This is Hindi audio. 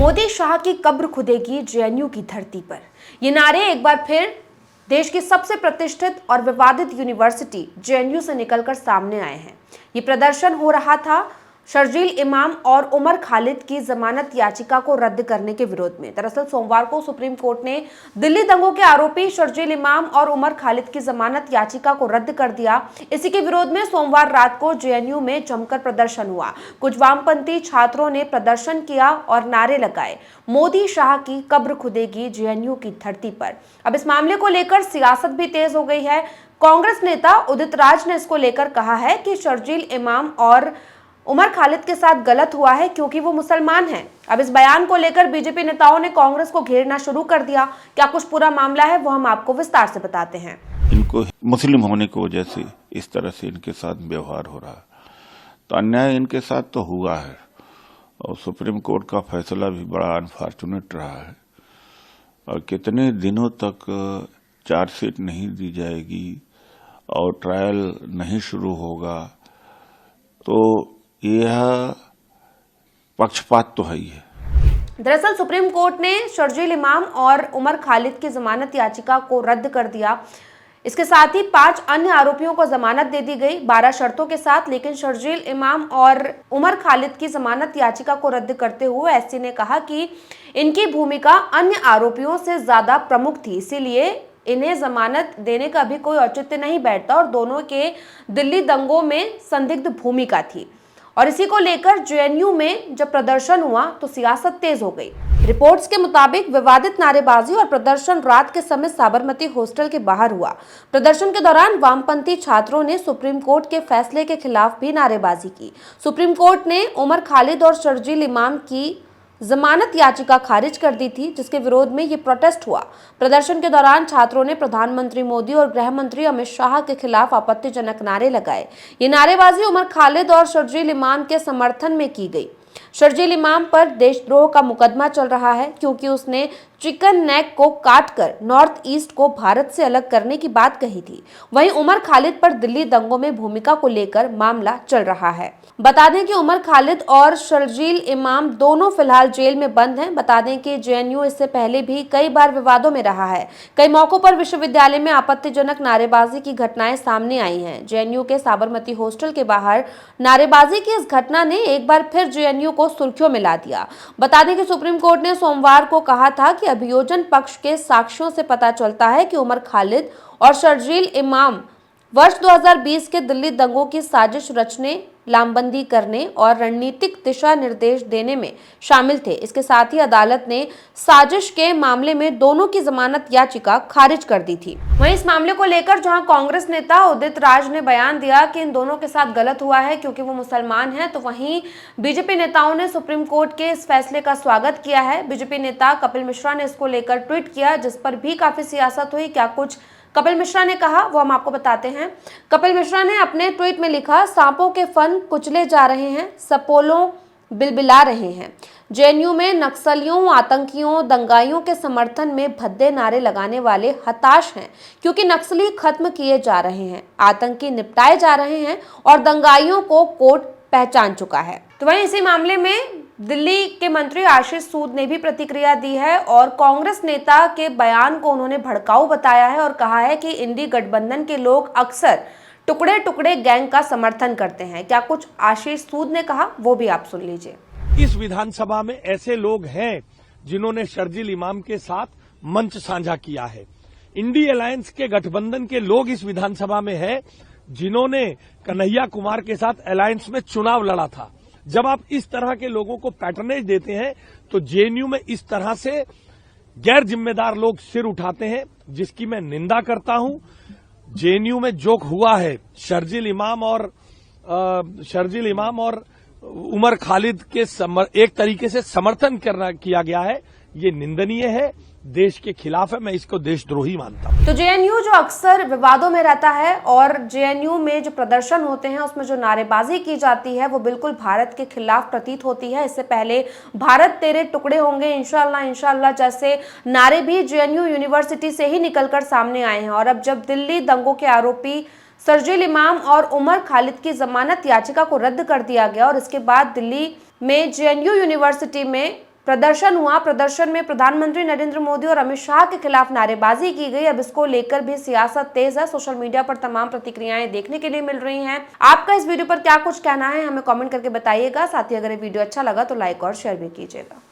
मोदी शाह की कब्र खुदेगी जेएनयू की धरती पर। ये नारे एक बार फिर देश की सबसे प्रतिष्ठित और विवादित यूनिवर्सिटी जेएनयू से निकलकर सामने आए हैं। ये प्रदर्शन हो रहा था शर्जील इमाम और उमर खालिद की जमानत याचिका को रद्द करने के विरोध में। दरअसल सोमवार को सुप्रीम कोर्ट ने दिल्ली दंगों के आरोपी शर्जील इमाम और उमर खालिद की जमानत याचिका को रद्द कर दिया। इसी के विरोध में सोमवार रात को जेएनयू में जमकर प्रदर्शन हुआ। कुछ वामपंथी छात्रों ने प्रदर्शन किया और नारे लगाए, मोदी शाह की कब्र खुदेगी जेएनयू की धरती पर। अब इस मामले को लेकर सियासत भी तेज हो गई है। कांग्रेस नेता उदित राज ने इसको लेकर कहा है कि शर्जील इमाम और उमर खालिद के साथ गलत हुआ है क्योंकि वो मुसलमान हैं। अब इस बयान को लेकर बीजेपी नेताओं ने कांग्रेस को घेरना शुरू कर दिया। क्या कुछ पूरा मामला है वो हम आपको विस्तार से बताते हैं। इनको मुस्लिम होने की वजह से इस तरह से इनके साथ व्यवहार हो रहा है, तो अन्याय इनके साथ तो हुआ है और सुप्रीम कोर्ट का फैसला भी बड़ा अनफॉर्चुनेट रहा है। और कितने दिनों तक चार्जशीट नहीं दी जाएगी और ट्रायल नहीं शुरू होगा, तो यह पक्षपात तो है ही है। दरअसल सुप्रीम कोर्ट ने शर्जील इमाम और उमर खालिद की जमानत याचिका को रद्द कर दिया। इसके साथ ही 5 अन्य आरोपियों को जमानत दे दी गई 12 शर्तों के साथ। लेकिन शर्जील इमाम और उमर खालिद की जमानत याचिका को रद्द करते हुए एससी ने कहा कि इनकी भूमिका अन्य आरोपियों से ज्यादा प्रमुख थी, इसीलिए इन्हें जमानत देने का भी कोई औचित्य नहीं बैठता और दोनों के दिल्ली दंगों में संदिग्ध भूमिका थी। और इसी को लेकर जेएनयू में जब प्रदर्शन हुआ तो सियासत तेज हो गई। रिपोर्ट्स के मुताबिक विवादित नारेबाजी और प्रदर्शन रात के समय साबरमती हॉस्टल के बाहर हुआ। प्रदर्शन के दौरान वामपंथी छात्रों ने सुप्रीम कोर्ट के फैसले के खिलाफ भी नारेबाजी की। सुप्रीम कोर्ट ने उमर खालिद और शर्जील इमाम की जमानत याचिका खारिज कर दी थी, जिसके विरोध में ये प्रोटेस्ट हुआ। प्रदर्शन के दौरान छात्रों ने प्रधानमंत्री मोदी और गृह मंत्री अमित शाह के खिलाफ आपत्तिजनक नारे लगाए। ये नारेबाजी उमर खालिद और शर्जील इमाम के समर्थन में की गई। शर्जील इमाम पर देशद्रोह का मुकदमा चल रहा है क्योंकि उसने चिकन नेक को काटकर नॉर्थ ईस्ट को भारत से अलग करने की बात कही थी। वहीं उमर खालिद पर दिल्ली दंगों में भूमिका को लेकर मामला चल रहा है। बता दें कि उमर खालिद और शर्जील इमाम दोनों फिलहाल जेल में बंद हैं। बता दें कि जेएनयू इससे पहले भी कई बार विवादों में रहा है। कई मौकों पर विश्वविद्यालय में आपत्तिजनक नारेबाजी की घटनाएं सामने आई हैं। जेएनयू के साबरमती हॉस्टल के बाहर नारेबाजी की इस घटना ने एक बार फिर जेएनयू को सुर्खियों में ला दिया। बता दें कि सुप्रीम कोर्ट ने सोमवार को कहा था कि अभियोजन पक्ष के साक्ष्यों से पता चलता है कि उमर खालिद और शर्जील इमाम वर्ष 2020 के दिल्ली दंगों की साजिश रचने, लामबंदी करने और रणनीतिक दिशा निर्देश देने में शामिल थे। इसके साथ ही अदालत ने साजिश के मामले में दोनों की जमानत याचिका खारिज कर दी थी। वहीं इस मामले को लेकर जहां कांग्रेस नेता उदित राज ने बयान दिया कि इन दोनों के साथ गलत हुआ है क्योंकि वो मुसलमान हैं, तो वहीं बीजेपी नेताओं ने सुप्रीम कोर्ट के इस फैसले का स्वागत किया है। बीजेपी नेता कपिल मिश्रा ने इसको लेकर ट्वीट किया, जिस पर भी काफी सियासत हुई। क्या कुछ कपिल मिश्रा ने कहा वो हम आपको बताते हैं। कपिल मिश्रा ने अपने ट्वीट में लिखा, सांपों के फन कुचले जा रहे हैं, सपोलों बिलबिला रहे हैं। जेएनयू में नक्सलियों, आतंकियों, दंगाइयों के समर्थन में भद्दे नारे लगाने वाले हताश हैं क्योंकि नक्सली खत्म किए जा रहे हैं, आतंकी निपटाए जा रहे हैं और दंगाइयों को कोर्ट पहचान चुका है। तो वहीं इसी मामले में दिल्ली के मंत्री आशीष सूद ने भी प्रतिक्रिया दी है और कांग्रेस नेता के बयान को उन्होंने भड़काऊ बताया है और कहा है कि इंडी गठबंधन के लोग अक्सर टुकड़े टुकड़े गैंग का समर्थन करते हैं। क्या कुछ आशीष सूद ने कहा वो भी आप सुन लीजिए। इस विधानसभा में ऐसे लोग हैं जिन्होंने शर्जील इमाम के साथ मंच साझा किया है। इंडी अलायंस के गठबंधन के लोग इस विधानसभा में है जिन्होंने कन्हैया कुमार के साथ अलायंस में चुनाव लड़ा था। जब आप इस तरह के लोगों को पैटर्नेज देते हैं तो जेएनयू में इस तरह से गैर जिम्मेदार लोग सिर उठाते हैं, जिसकी मैं निंदा करता हूं। जेएनयू में जो हुआ है शर्जील इमाम और उमर खालिद के एक तरीके से समर्थन किया गया है, ये निंदनीय है, देश के खिलाफ है, मैं इसको देशद्रोही मानता हूं। तो जेएनयू जो अक्सर विवादों में रहता है और जेएनयू में जो प्रदर्शन होते हैं उसमें जो नारेबाजी की जाती है वो बिल्कुल भारत के खिलाफ प्रतीत होती है। इससे पहले भारत तेरे टुकड़े होंगे, इंशाअल्लाह इंशाअल्लाह जैसे नारे भी जेएनयू यूनिवर्सिटी से ही निकलकर सामने आए हैं। और अब जब दिल्ली दंगों के आरोपी शर्जील इमाम और उमर खालिद की जमानत याचिका को रद्द कर दिया गया और इसके बाद दिल्ली में जेएनयू यूनिवर्सिटी में प्रदर्शन हुआ। प्रदर्शन में प्रधानमंत्री नरेंद्र मोदी और अमित शाह के खिलाफ नारेबाजी की गई। अब इसको लेकर भी सियासत तेज है। सोशल मीडिया पर तमाम प्रतिक्रियाएं देखने के लिए मिल रही हैं। आपका इस वीडियो पर क्या कुछ कहना है, हमें कमेंट करके बताइएगा। साथ ही अगर ये वीडियो अच्छा लगा तो लाइक और शेयर भी कीजिएगा।